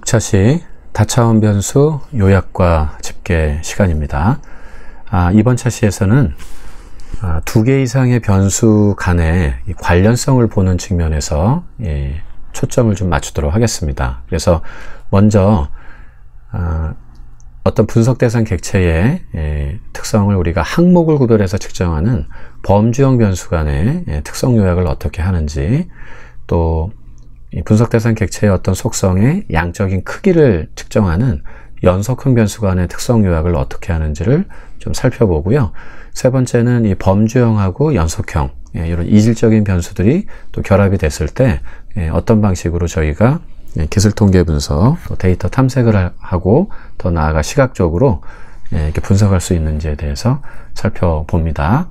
6차시 다차원 변수 요약과 집계 시간입니다. 이번 차시에서는 두 개 이상의 변수 간의 관련성을 보는 측면에서 초점을 좀 맞추도록 하겠습니다. 그래서 먼저 어떤 분석 대상 객체의 특성을 우리가 항목을 구별해서 측정하는 범주형 변수 간의 특성 요약을 어떻게 하는지, 또 분석 대상 객체의 어떤 속성의 양적인 크기를 측정하는 연속형 변수 간의 특성 요약을 어떻게 하는지를 좀 살펴보고요. 세 번째는 이 범주형하고 연속형, 이런 이질적인 변수들이 또 결합이 됐을 때 어떤 방식으로 저희가 기술 통계 분석, 또 데이터 탐색을 하고 더 나아가 시각적으로 이렇게 분석할 수 있는지에 대해서 살펴봅니다.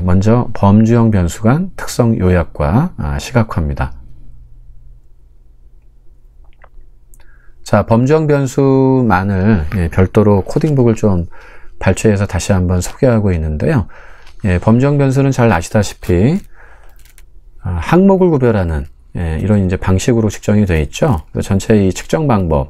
먼저 범주형 변수 간 특성 요약과 시각화입니다. 자, 범주형 변수만을 별도로 코딩북을 좀 발췌해서 다시 한번 소개하고 있는데요. 범주형 변수는 잘 아시다시피 항목을 구별하는 이런 이제 방식으로 측정이 되어 있죠. 전체 이 측정 방법,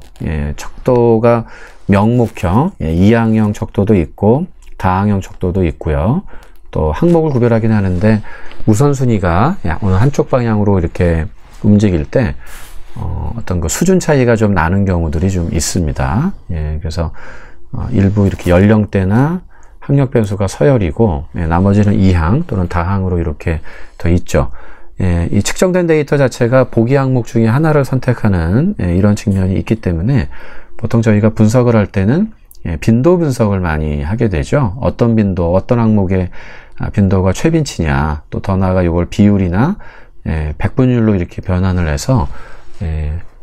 척도가 명목형, 이항형 척도도 있고 다항형 척도도 있고요. 또 항목을 구별하긴 하는데 우선순위가 어느 한쪽 방향으로 이렇게 움직일 때 어떤 그 수준 차이가 좀 나는 경우들이 좀 있습니다. 그래서 일부 이렇게 연령대나 학력 변수가 서열이고, 나머지는 이항 또는 다항으로 이렇게 더 있죠. 이 측정된 데이터 자체가 보기 항목 중에 하나를 선택하는 이런 측면이 있기 때문에 보통 저희가 분석을 할 때는 빈도 분석을 많이 하게 되죠. 어떤 빈도, 어떤 항목의 빈도가 최빈치냐, 또 더 나아가 이걸 비율이나 백분율로 이렇게 변환을 해서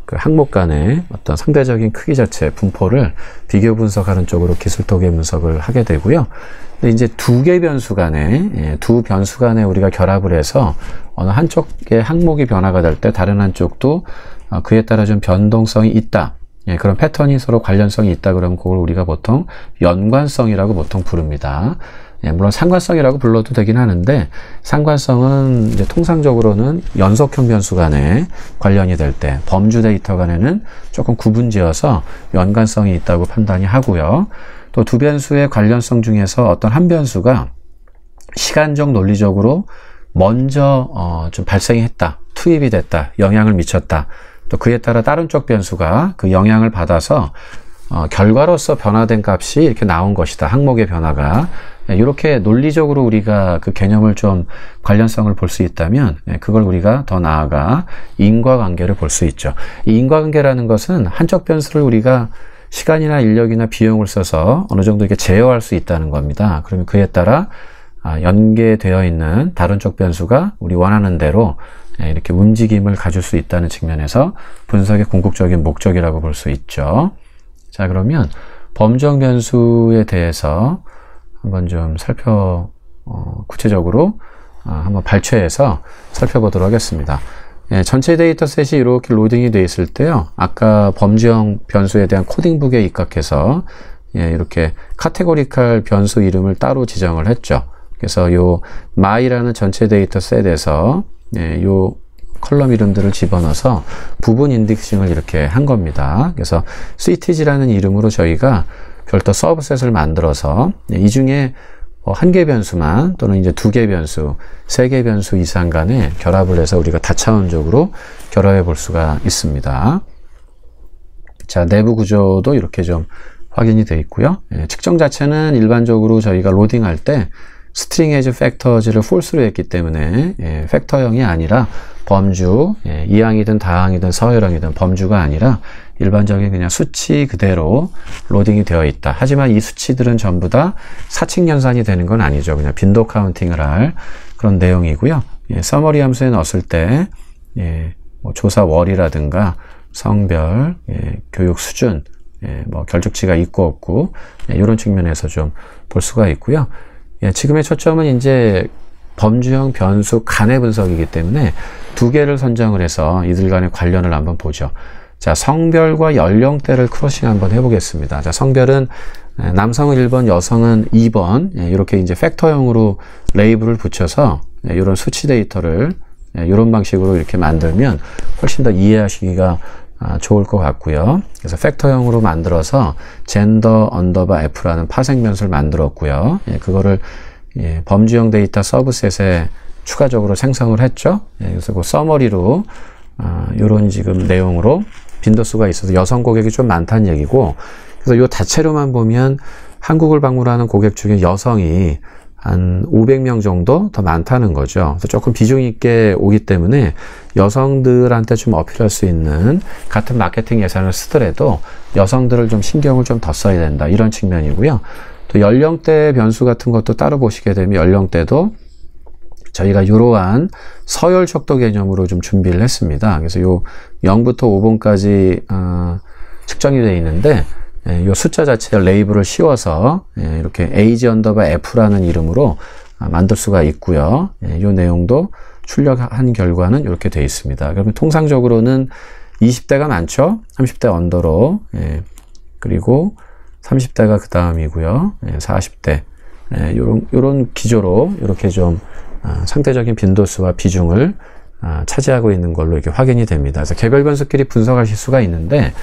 그 항목 간의 어떤 상대적인 크기 자체, 분포를 비교 분석하는 쪽으로 기술 통계 분석을 하게 되고요. 근데 이제 두 개 변수 간에, 두 변수 간에 우리가 결합을 해서 어느 한쪽의 항목이 변화가 될 때 다른 한쪽도 그에 따라 좀 변동성이 있다. 그런 패턴이 서로 관련성이 있다. 그러면 그걸 우리가 보통 연관성이라고 보통 부릅니다. 물론 상관성이라고 불러도 되긴 하는데, 상관성은 이제 통상적으로는 연속형 변수 간에 관련이 될 때, 범주 데이터 간에는 조금 구분지어서 연관성이 있다고 판단이 하고요. 또 두 변수의 관련성 중에서 어떤 한 변수가 시간적 논리적으로 먼저 좀 발생이 했다, 투입이 됐다, 영향을 미쳤다. 또 그에 따라 다른 쪽 변수가 그 영향을 받아서 결과로서 변화된 값이 이렇게 나온 것이다. 항목의 변화가. 이렇게 논리적으로 우리가 그 개념을 좀 관련성을 볼 수 있다면 그걸 우리가 더 나아가 인과관계를 볼 수 있죠. 이 인과관계라는 것은 한쪽 변수를 우리가 시간이나 인력이나 비용을 써서 어느 정도 이렇게 제어할 수 있다는 겁니다. 그러면 그에 따라 연계되어 있는 다른 쪽 변수가 우리 원하는 대로 이렇게 움직임을 가질 수 있다는 측면에서 분석의 궁극적인 목적이라고 볼 수 있죠. 자, 그러면 범주형 변수에 대해서 한번 좀 구체적으로 한번 발췌해서 살펴보도록 하겠습니다. 전체 데이터셋이 이렇게 로딩이 되어 있을 때요, 아까 범주형 변수에 대한 코딩북에 입각해서 이렇게 카테고리칼 변수 이름을 따로 지정을 했죠. 그래서 요 my라는 전체 데이터셋에서 요 컬럼 이름들을 집어넣어서 부분 인덱싱을 이렇게 한 겁니다. 그래서 ctg라는 이름으로 저희가 별도 서브셋을 만들어서 이 중에 한 개 변수만 또는 이제 두 개 변수, 세 개 변수 이상 간에 결합을 해서 우리가 다차원적으로 결합해 볼 수가 있습니다. 자, 내부 구조도 이렇게 좀 확인이 되어 있고요. 측정 자체는 일반적으로 저희가 로딩할 때 string as factors를 false로 했기 때문에 팩터형이 아니라 범주, 이항이든 다항이든 서열형이든 범주가 아니라 일반적인 그냥 수치 그대로 로딩이 되어 있다. 하지만 이 수치들은 전부 다 사칙 연산이 되는 건 아니죠. 그냥 빈도 카운팅을 할 그런 내용이고요. 서머리 함수에 넣었을 때 뭐 조사 월이라든가 성별, 교육 수준, 뭐 결적치가 있고 없고 이런 측면에서 좀 볼 수가 있고요. 지금의 초점은 이제 범주형 변수 간의 분석이기 때문에 두 개를 선정을 해서 이들 간의 관련을 한번 보죠. 자, 성별과 연령대를 크로싱 한번 해보겠습니다. 자, 성별은 남성은 1번, 여성은 2번, 이렇게 이제 팩터형으로 레이블을 붙여서 이런 수치 데이터를 이런 방식으로 이렇게 만들면 훨씬 더 이해하시기가 좋을 것 같고요. 그래서 팩터형으로 만들어서 gender underbar f라는 파생 변수를 만들었고요. 그거를 범주형 데이터 서브셋에 추가적으로 생성을 했죠. 그래서 그 서머리로 이런 지금 내용으로 빈도수가 있어서 여성 고객이 좀 많다는 얘기고, 그래서 요 자체로만 보면 한국을 방문하는 고객 중에 여성이 한 500명 정도 더 많다는 거죠. 그래서 조금 비중 있게 오기 때문에 여성들한테 좀 어필할 수 있는 같은 마케팅 예산을 쓰더라도 여성들을 좀 신경을 좀 더 써야 된다, 이런 측면이고요. 또 연령대 변수 같은 것도 따로 보시게 되면 연령대도 저희가 이러한 서열 척도 개념으로 좀 준비를 했습니다. 그래서 요 0부터 5번까지 측정이 되어 있는데, 이 숫자 자체 레이블을 씌워서 이렇게 age underbar f라는 이름으로 만들 수가 있고요. 이 내용도 출력한 결과는 이렇게 되어 있습니다. 그러면 통상적으로는 20대가 많죠. 30대 언더로, 그리고 30대가 그 다음이고요. 40대, 요런 기조로 이렇게 좀 상대적인 빈도수와 비중을 차지하고 있는 걸로 이렇게 확인이 됩니다. 그래서 개별 변수끼리 분석하실 수가 있는데,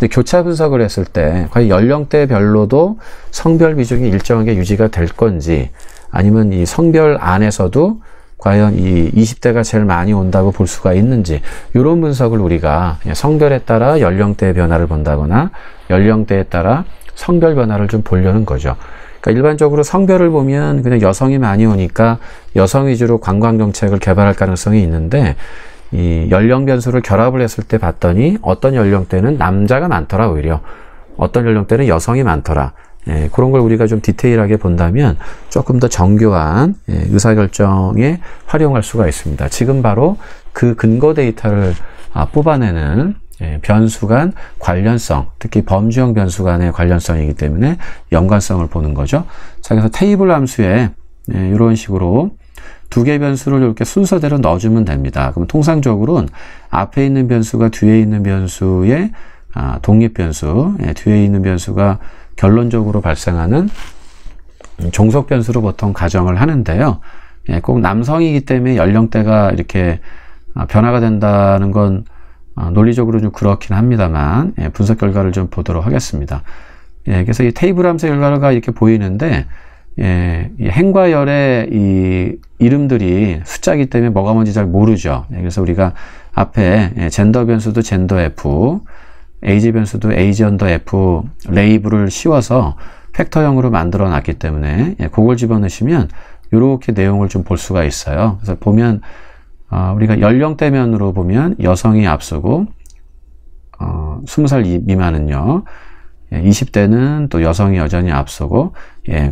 교차 분석을 했을 때 과연 연령대별로도 성별 비중이 일정하게 유지가 될 건지, 아니면 이 성별 안에서도 과연 이 20대가 제일 많이 온다고 볼 수가 있는지, 이런 분석을 우리가 성별에 따라 연령대의 변화를 본다거나 연령대에 따라 성별 변화를 좀 보려는 거죠. 그러니까 일반적으로 성별을 보면 그냥 여성이 많이 오니까 여성 위주로 관광 정책을 개발할 가능성이 있는데, 이 연령 변수를 결합을 했을 때 봤더니 어떤 연령대는 남자가 많더라, 오히려 어떤 연령대는 여성이 많더라. 그런 걸 우리가 좀 디테일하게 본다면 조금 더 정교한 의사결정에 활용할 수가 있습니다. 지금 바로 그 근거 데이터를 뽑아내는 변수 간 관련성, 특히 범주형 변수 간의 관련성이기 때문에 연관성을 보는 거죠. 자, 그래서 테이블 함수에 이런 식으로 두 개 변수를 이렇게 순서대로 넣어주면 됩니다. 그럼 통상적으로는 앞에 있는 변수가 뒤에 있는 변수의 독립 변수, 뒤에 있는 변수가 결론적으로 발생하는 종속 변수로 보통 가정을 하는데요. 꼭 남성이기 때문에 연령대가 이렇게 변화가 된다는 건 논리적으로 좀 그렇긴 합니다만, 분석 결과를 좀 보도록 하겠습니다. 그래서 이 테이블 함수 결과가 이렇게 보이는데, 이 행과 열의 이 이름들이 숫자이기 때문에 뭐가 뭔지 잘 모르죠. 그래서 우리가 앞에 젠더 변수도 젠더 F, 에이지 변수도 에이지 언더 F 레이블을 씌워서 팩터형으로 만들어 놨기 때문에 그걸 집어넣으시면 이렇게 내용을 좀 볼 수가 있어요. 그래서 보면 우리가 연령대면으로 보면 여성이 앞서고 20살 미만은요, 20대는 또 여성이 여전히 앞서고,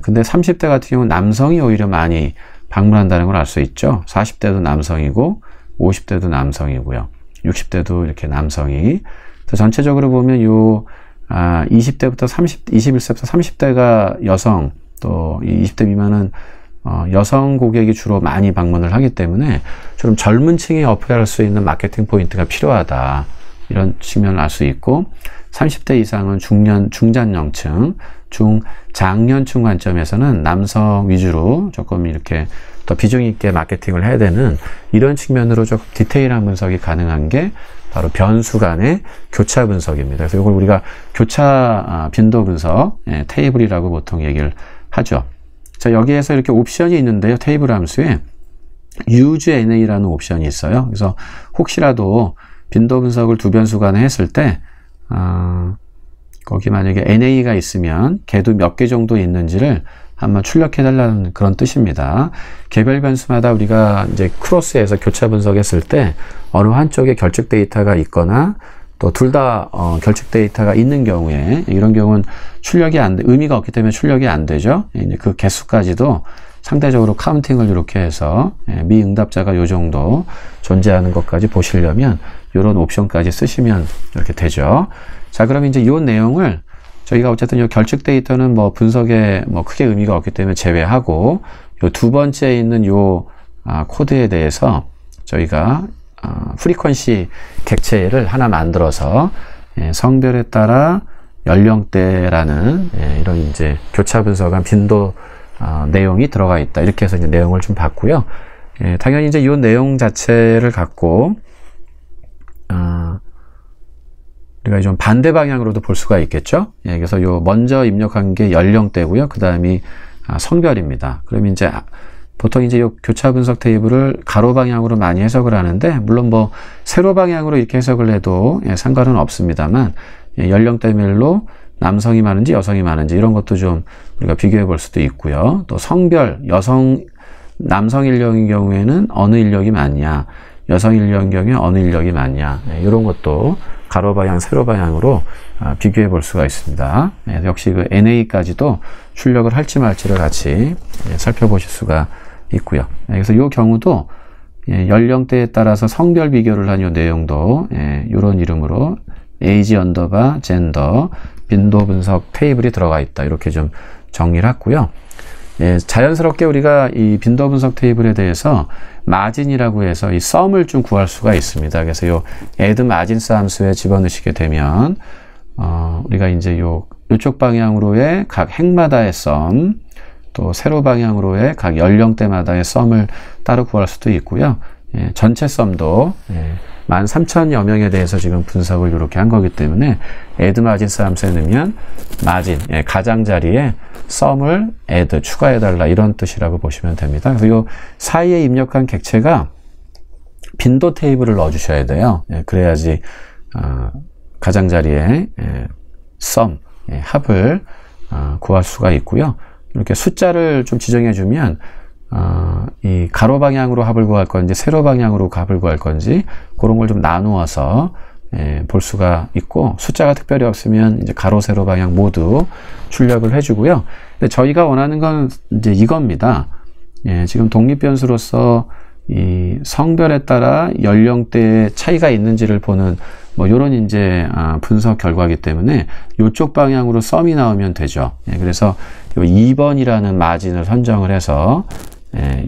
근데 30대 같은 경우는 남성이 오히려 많이 방문한다는 걸 알 수 있죠. 40대도 남성이고 50대도 남성이고요, 60대도 이렇게 남성이. 그래서 전체적으로 보면 요 20대부터 21세부터 30대가 여성, 또 20대 미만은 여성 고객이 주로 많이 방문을 하기 때문에 좀 젊은 층에 어필할 수 있는 마케팅 포인트가 필요하다, 이런 측면을 알 수 있고, 30대 이상은 중장년층, 중장년층 관점에서는 남성 위주로 조금 이렇게 더 비중 있게 마케팅을 해야 되는, 이런 측면으로 조금 디테일한 분석이 가능한 게 바로 변수 간의 교차 분석입니다. 그래서 이걸 우리가 교차 빈도 분석, 테이블이라고 보통 얘기를 하죠. 자, 여기에서 이렇게 옵션이 있는데요. 테이블 함수에 use NA라는 옵션이 있어요. 그래서 혹시라도 빈도 분석을 두 변수 간에 했을 때 거기 만약에 NA가 있으면 걔도 몇 개 정도 있는지를 한번 출력해 달라는 그런 뜻입니다. 개별 변수마다 우리가 이제 크로스해서 교차 분석했을 때 어느 한쪽에 결측 데이터가 있거나 또 둘 다 결측 데이터가 있는 경우에, 이런 경우는 출력이 의미가 없기 때문에 출력이 안 되죠. 이제 그 개수까지도 상대적으로 카운팅을 이렇게 해서 미응답자가 요 정도 존재하는 것까지 보시려면 이런 옵션까지 쓰시면 이렇게 되죠. 자, 그럼 이제 이 내용을 저희가 어쨌든 이 결측 데이터는 뭐 분석에 뭐 크게 의미가 없기 때문에 제외하고, 요 두 번째에 있는 요 코드에 대해서 저희가 프리퀀시 객체를 하나 만들어서 성별에 따라 연령대라는 이런 이제 교차 분석한 빈도 내용이 들어가 있다, 이렇게 해서 이제 내용을 좀 봤고요. 당연히 이제 이 내용 자체를 갖고 우리가 좀 반대 방향으로도 볼 수가 있겠죠. 예, 그래서 요 먼저 입력한 게 연령대고요. 그 다음이 성별입니다. 그럼 이제 보통 이제 요 교차 분석 테이블을 가로 방향으로 많이 해석을 하는데, 물론 뭐 세로 방향으로 이렇게 해석을 해도 상관은 없습니다만, 연령대별로 남성이 많은지 여성이 많은지 이런 것도 좀 우리가 비교해 볼 수도 있고요. 또 성별, 남성 인력인 경우에는 어느 인력이 많냐, 여성 인력인 경우에 어느 인력이 많냐, 이런 것도 가로 방향, 세로 방향으로 비교해 볼 수가 있습니다. 역시 그 NA까지도 출력을 할지 말지를 같이 살펴보실 수가 있고요. 그래서 이 경우도 연령대에 따라서 성별 비교를 한 이 내용도 이런 이름으로 에이지 언더바 젠더 빈도 분석 테이블이 들어가 있다. 이렇게 좀 정리를 했고요. 자연스럽게 우리가 이 빈도 분석 테이블에 대해서 마진이라고 해서 이 썸을 좀 구할 수가 있습니다. 그래서 요 add margins 함수에 집어넣으시게 되면 우리가 이제 요쪽 방향으로의 각 행마다의 썸, 또 세로 방향으로의 각 연령대마다의 썸을 따로 구할 수도 있고요. 전체 썸도 13,000여 명에 대해서 지금 분석을 이렇게 한 거기 때문에 add margins 함수에 넣으면 마진, 가장자리에 썸을 add, 추가해달라, 이런 뜻이라고 보시면 됩니다. 그래서 요 사이에 입력한 객체가 빈도 테이블을 넣어주셔야 돼요. 그래야지 가장자리에 썸, 합을 구할 수가 있고요. 이렇게 숫자를 좀 지정해주면 이 가로 방향으로 합을 구할 건지 세로 방향으로 합을 구할 건지 그런 걸 좀 나누어서 볼 수가 있고, 숫자가 특별히 없으면 이제 가로 세로 방향 모두 출력을 해주고요. 근데 저희가 원하는 건 이제 이겁니다. 지금 독립변수로서 이 성별에 따라 연령대의 차이가 있는지를 보는 뭐 이런 이제 분석 결과이기 때문에 이쪽 방향으로 썸이 나오면 되죠. 그래서 요 2번이라는 마진을 선정을 해서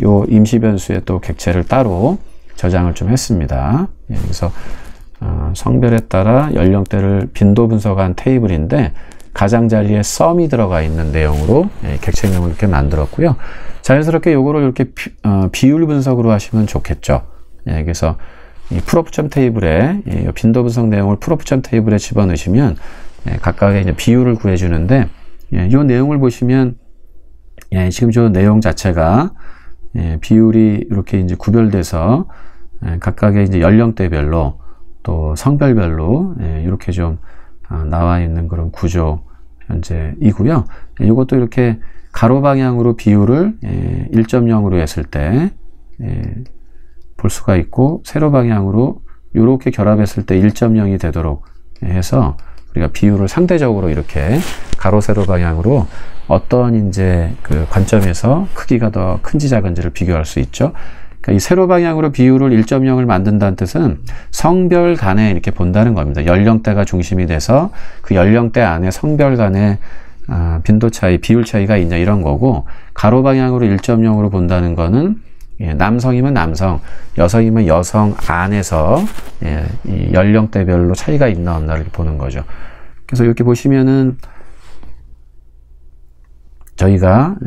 요 임시 변수에 또 객체를 따로 저장을 좀 했습니다. 그래서 성별에 따라 연령대를 빈도 분석한 테이블인데 가장자리에 썸이 들어가 있는 내용으로 객체명을 이렇게 만들었고요. 자연스럽게 요거를 이렇게 비율 분석으로 하시면 좋겠죠. 그래서 이 프로프점 테이블에 빈도 분석 내용을 프로프점 테이블에 집어넣으시면 각각의 이제 비율을 구해주는데, 이 내용을 보시면 지금 저 내용 자체가 비율이 이렇게 이제 구별돼서 각각의 이제 연령대별로 또 성별별로 이렇게 좀 나와 있는 그런 구조 현재이고요. 이것도 이렇게 가로 방향으로 비율을 1.0으로 했을 때 볼 수가 있고, 세로 방향으로 이렇게 결합했을 때 1.0이 되도록 해서 우리가 비율을 상대적으로 이렇게 가로 세로 방향으로 어떤 이제 그 관점에서 크기가 더 큰지 작은지를 비교할 수 있죠. 그러니까 이 세로 방향으로 비율을 1.0을 만든다는 뜻은 성별 간에 이렇게 본다는 겁니다. 연령대가 중심이 돼서 그 연령대 안에 성별 간에 빈도 차이, 비율 차이가 있냐, 이런 거고, 가로 방향으로 1.0으로 본다는 거는 남성이면 남성, 여성이면 여성 안에서 이 연령대별로 차이가 있나 없나를 보는 거죠. 그래서 이렇게 보시면은 저희가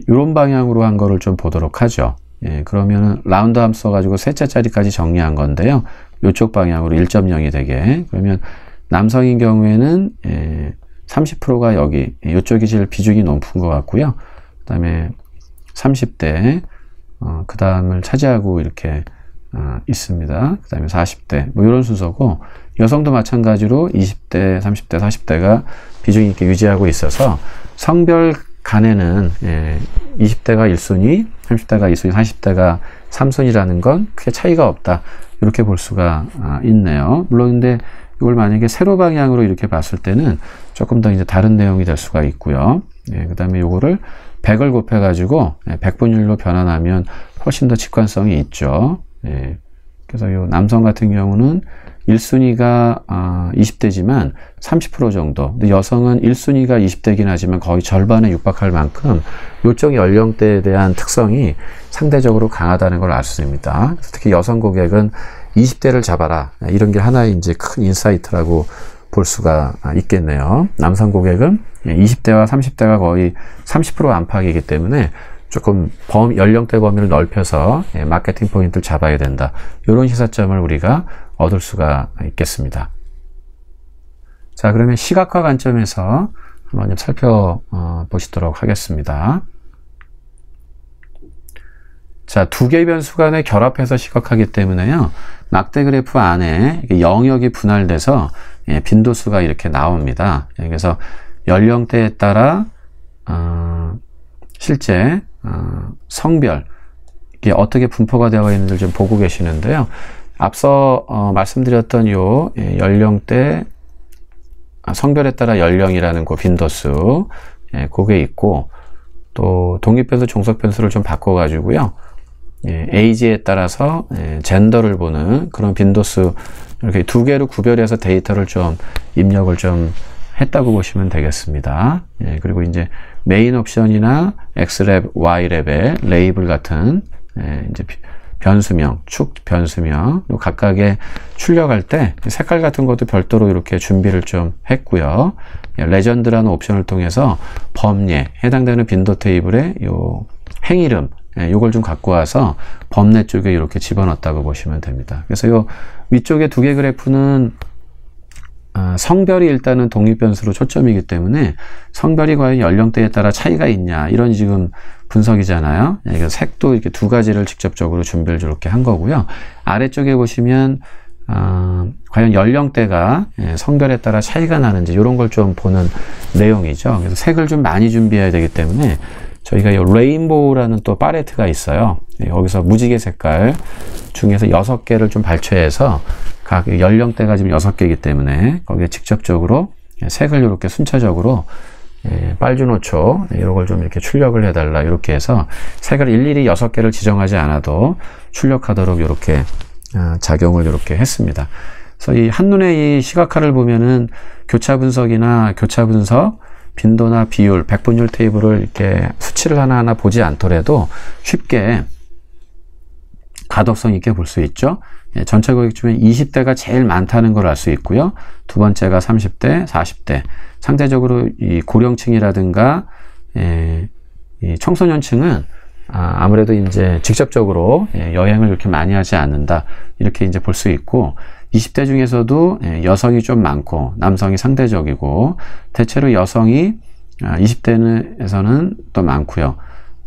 이런 방향으로 한 거를 좀 보도록 하죠. 그러면은 라운드 함수 써가지고 셋째 자리까지 정리한 건데요. 이쪽 방향으로 1.0이 되게, 그러면 남성인 경우에는 30%가 여기 이쪽이 제일 비중이 높은 것 같고요. 그 다음에 30대 그 다음을 차지하고 이렇게 있습니다. 그 다음에 40대 뭐 이런 순서고, 여성도 마찬가지로 20대, 30대, 40대가 비중이 이렇게 유지하고 있어서 성별 간에는 20대가 1순위, 30대가 2순위, 40대가 3순위라는 건 크게 차이가 없다, 이렇게 볼 수가 있네요. 물론 근데 이걸 만약에 세로 방향으로 이렇게 봤을 때는 조금 더 이제 다른 내용이 될 수가 있고요. 그 다음에 요거를 100을 곱해 가지고 100분율로 변환하면 훨씬 더 직관성이 있죠. 그래서 요 남성 같은 경우는 1순위가 20대지만 30% 정도, 근데 여성은 1순위가 20대긴 하지만 거의 절반에 육박할 만큼 요쪽 연령대에 대한 특성이 상대적으로 강하다는 걸 알 수 있습니다. 특히 여성 고객은 20대를 잡아라, 이런 게 하나의 이제 큰 인사이트라고 볼 수가 있겠네요. 남성 고객은 20대와 30대가 거의 30% 안팎이기 때문에 조금 연령대 범위를 넓혀서 마케팅 포인트를 잡아야 된다, 이런 시사점을 우리가 얻을 수가 있겠습니다. 자, 그러면 시각화 관점에서 한번 좀 살펴보시도록 하겠습니다. 자, 두 개의 변수 간에 결합해서 시각화하기 때문에요. 막대 그래프 안에 영역이 분할돼서 빈도수가 이렇게 나옵니다. 그래서 연령대에 따라 실제 성별 이게 어떻게 분포가 되어 있는지 좀 보고 계시는데요. 앞서 말씀드렸던 요 연령대 성별에 따라 연령이라는 그 빈도수 그게 있고, 또 독립변수 종속변수를 좀 바꿔 가지고요, 에이지에 따라서 젠더를 보는 그런 빈도수, 이렇게 두 개로 구별해서 데이터를 좀 입력을 좀 했다고 보시면 되겠습니다. 그리고 이제 메인 옵션이나 X랩, Y랩의 레이블 같은 이제 변수명, 축 변수명, 각각의 출력할 때 색깔 같은 것도 별도로 이렇게 준비를 좀 했고요. 레전드라는 옵션을 통해서 범례, 해당되는 빈도 테이블의 요 행이름, 요걸 좀 갖고 와서 범례 쪽에 이렇게 집어넣었다고 보시면 됩니다. 그래서 요 위쪽에 두 개 그래프는 성별이 일단은 독립변수로 초점이기 때문에 성별이 과연 연령대에 따라 차이가 있냐, 이런 지금 분석이잖아요. 그래서 색도 이렇게 두 가지를 직접적으로 준비를 이렇게 한 거고요. 아래쪽에 보시면 과연 연령대가 성별에 따라 차이가 나는지 이런 걸 좀 보는 내용이죠. 그래서 색을 좀 많이 준비해야 되기 때문에 저희가 이 레인보우라는 또 팔레트가 있어요. 여기서 무지개 색깔 중에서 6개를 좀 발췌해서 각 연령대가 지금 6개이기 때문에 거기에 직접적으로 색을 이렇게 순차적으로 빨주노초 이런 걸 좀 이렇게 출력을 해달라, 이렇게 해서 색을 일일이 6개를 지정하지 않아도 출력하도록 이렇게 작용을 이렇게 했습니다. 그래서 이 한눈에 이 시각화를 보면은 교차 분석이나 교차 분석, 빈도나 비율, 백분율 테이블을 이렇게 수치를 하나하나 보지 않더라도 쉽게 가독성 있게 볼 수 있죠. 전체 고객 중에 20대가 제일 많다는 걸 알 수 있고요. 두 번째가 30대, 40대. 상대적으로 이 고령층이라든가 이 청소년층은 아무래도 이제 직접적으로 여행을 이렇게 많이 하지 않는다, 이렇게 이제 볼 수 있고, 20대 중에서도 여성이 좀 많고 남성이 상대적이고, 대체로 여성이 20대에서는 또 많고요.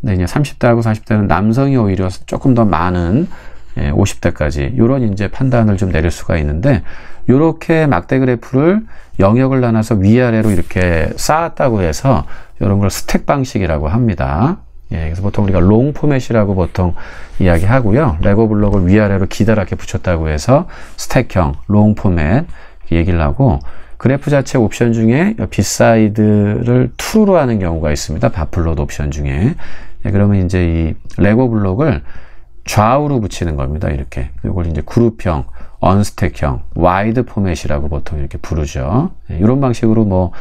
근데 이제 30대하고 40대는 남성이 오히려 조금 더 많은 50대까지, 이런 이제 판단을 좀 내릴 수가 있는데, 이렇게 막대 그래프를 영역을 나눠서 위아래로 이렇게 쌓았다고 해서 이런 걸 스택 방식이라고 합니다. 그래서 보통 우리가 롱 포맷이라고 보통 이야기하고요. 레고 블록을 위아래로 기다랗게 붙였다고 해서 스택형, 롱 포맷 얘기를 하고, 그래프 자체 옵션 중에 비사이드를 true로 하는 경우가 있습니다. 바플롯 옵션 중에. 그러면 이제 이 레고 블록을 좌우로 붙이는 겁니다. 이렇게. 이걸 이제 그룹형, 언스택형, 와이드 포맷이라고 보통 이렇게 부르죠. 이런 방식으로 뭐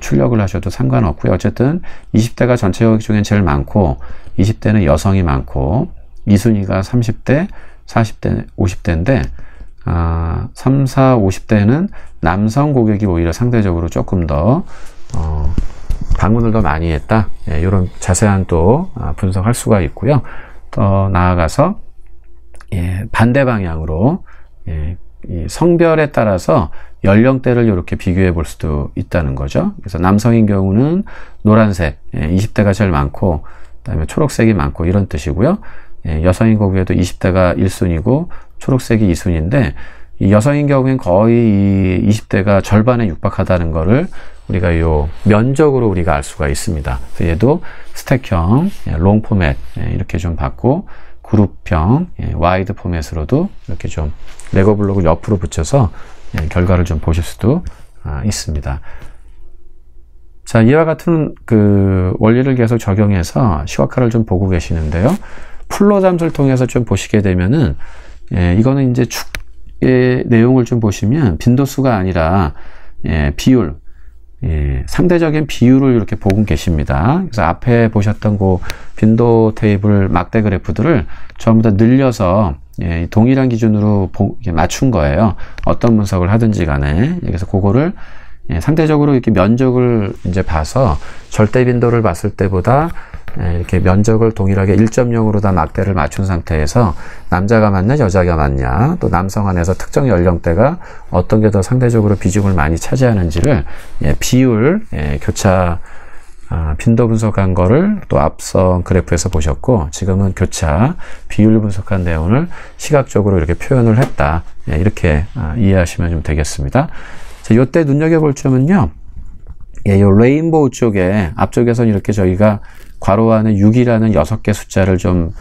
출력을 하셔도 상관없고요. 어쨌든 20대가 전체 여기 중엔 제일 많고, 20대는 여성이 많고, 2순위가 30대, 40대, 50대인데 3, 4, 50대는 남성 고객이 오히려 상대적으로 조금 더 방문을 더 많이 했다. 이런 자세한 또 분석할 수가 있고요. 더 나아가서 반대 방향으로 이 성별에 따라서 연령대를 이렇게 비교해 볼 수도 있다는 거죠. 그래서 남성인 경우는 노란색, 20대가 제일 많고, 그다음에 초록색이 많고, 이런 뜻이고요. 여성인 경우에도 20대가 1순위고 초록색이 2순위인데, 이 여성인 경우엔 거의 이 20대가 절반에 육박하다는 거를 우리가 요 면적으로 우리가 알 수가 있습니다. 그래서 얘도 스택형, 롱 포맷 이렇게 좀 받고, 그룹형, 와이드 포맷으로도 이렇게 좀 레고 블록을 옆으로 붙여서 결과를 좀 보실 수도 있습니다. 자, 이와 같은 그 원리를 계속 적용해서 시각화를 좀 보고 계시는데요. 플롯 함수를 통해서 좀 보시게 되면은, 이거는 이제 축의 내용을 좀 보시면 빈도수가 아니라 비율, 상대적인 비율을 이렇게 보고 계십니다. 그래서 앞에 보셨던 그 빈도 테이블 막대 그래프들을 전부 다 늘려서 동일한 기준으로 맞춘 거예요. 어떤 분석을 하든지 간에. 그래서 그거를 상대적으로 이렇게 면적을 이제 봐서 절대 빈도를 봤을 때보다 이렇게 면적을 동일하게 1.0으로 다 막대를 맞춘 상태에서 남자가 맞냐 여자가 맞냐, 또 남성 안에서 특정 연령대가 어떤 게 더 상대적으로 비중을 많이 차지하는지를 비율, 교차 빈도 분석한 거를 또 앞선 그래프에서 보셨고, 지금은 교차 비율 분석한 내용을 시각적으로 이렇게 표현을 했다, 이렇게 이해하시면 좀 되겠습니다. 자, 요때 눈여겨볼 점은요, 요 레인보우 쪽에 앞쪽에서는 이렇게 저희가 괄호 안에 6이라는 6개 숫자를 좀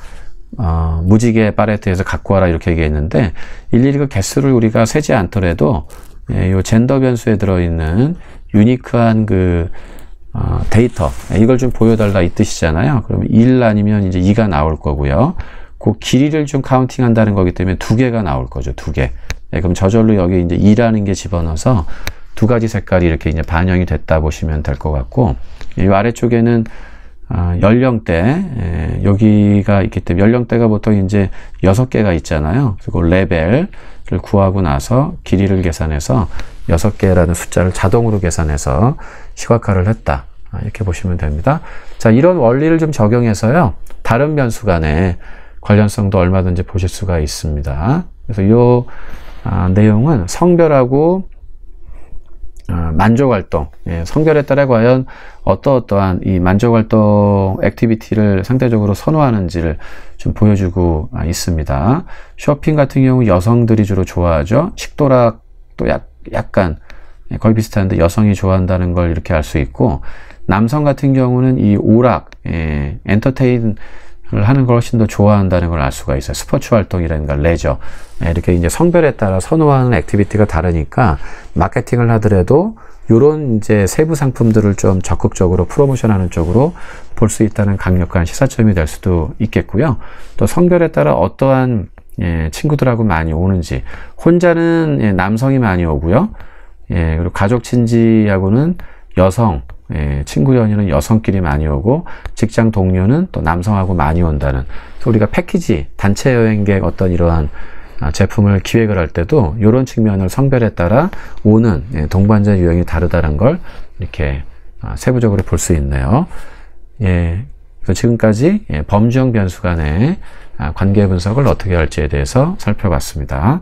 무지개 팔레트에서 갖고 와라 이렇게 얘기했는데, 일일이 그 개수를 우리가 세지 않더라도 요 젠더 변수에 들어있는 유니크한 그 데이터, 이걸 좀 보여달라 이 뜻이잖아요. 그러면 1 아니면 이제 2가 나올 거고요. 그 길이를 좀 카운팅 한다는 거기 때문에 2개가 나올 거죠. 2개. 그럼 저절로 여기 이제 2라는 게 집어넣어서 두 가지 색깔이 이렇게 이제 반영이 됐다 보시면 될 것 같고, 이 아래쪽에는 연령대, 여기가 있기 때문에 연령대가 보통 이제 6개가 있잖아요. 그리고 레벨을 구하고 나서 길이를 계산해서 6개라는 숫자를 자동으로 계산해서 시각화를 했다, 이렇게 보시면 됩니다. 자, 이런 원리를 좀 적용해서요, 다른 변수 간의 관련성도 얼마든지 보실 수가 있습니다. 그래서 이 내용은 성별하고 만족활동, 성별에 따라 과연 어떠한 이 만족활동 액티비티를 상대적으로 선호하는지를 좀 보여주고 있습니다. 쇼핑 같은 경우 여성들이 주로 좋아하죠. 식도락도 약간 거의 비슷한데 여성이 좋아한다는 걸 이렇게 알 수 있고, 남성 같은 경우는 이 오락, 엔터테인을 하는 걸 훨씬 더 좋아한다는 걸 알 수가 있어요. 스포츠 활동이라든가 레저, 이렇게 이제 성별에 따라 선호하는 액티비티가 다르니까 마케팅을 하더라도 이런 이제 세부 상품들을 좀 적극적으로 프로모션하는 쪽으로 볼 수 있다는 강력한 시사점이 될 수도 있겠고요. 또 성별에 따라 어떠한 친구들하고 많이 오는지, 혼자는 남성이 많이 오고요. 그리고 가족 친지하고는 여성, 친구 연인은 여성끼리 많이 오고, 직장 동료는 또 남성하고 많이 온다는. 그래서 우리가 패키지, 단체 여행객 어떤 이러한 제품을 기획을 할 때도 이런 측면을 성별에 따라 오는 동반자 유형이 다르다는 걸 이렇게 세부적으로 볼 수 있네요. 그래서 지금까지 범주형 변수 간의 관계 분석을 어떻게 할지에 대해서 살펴봤습니다.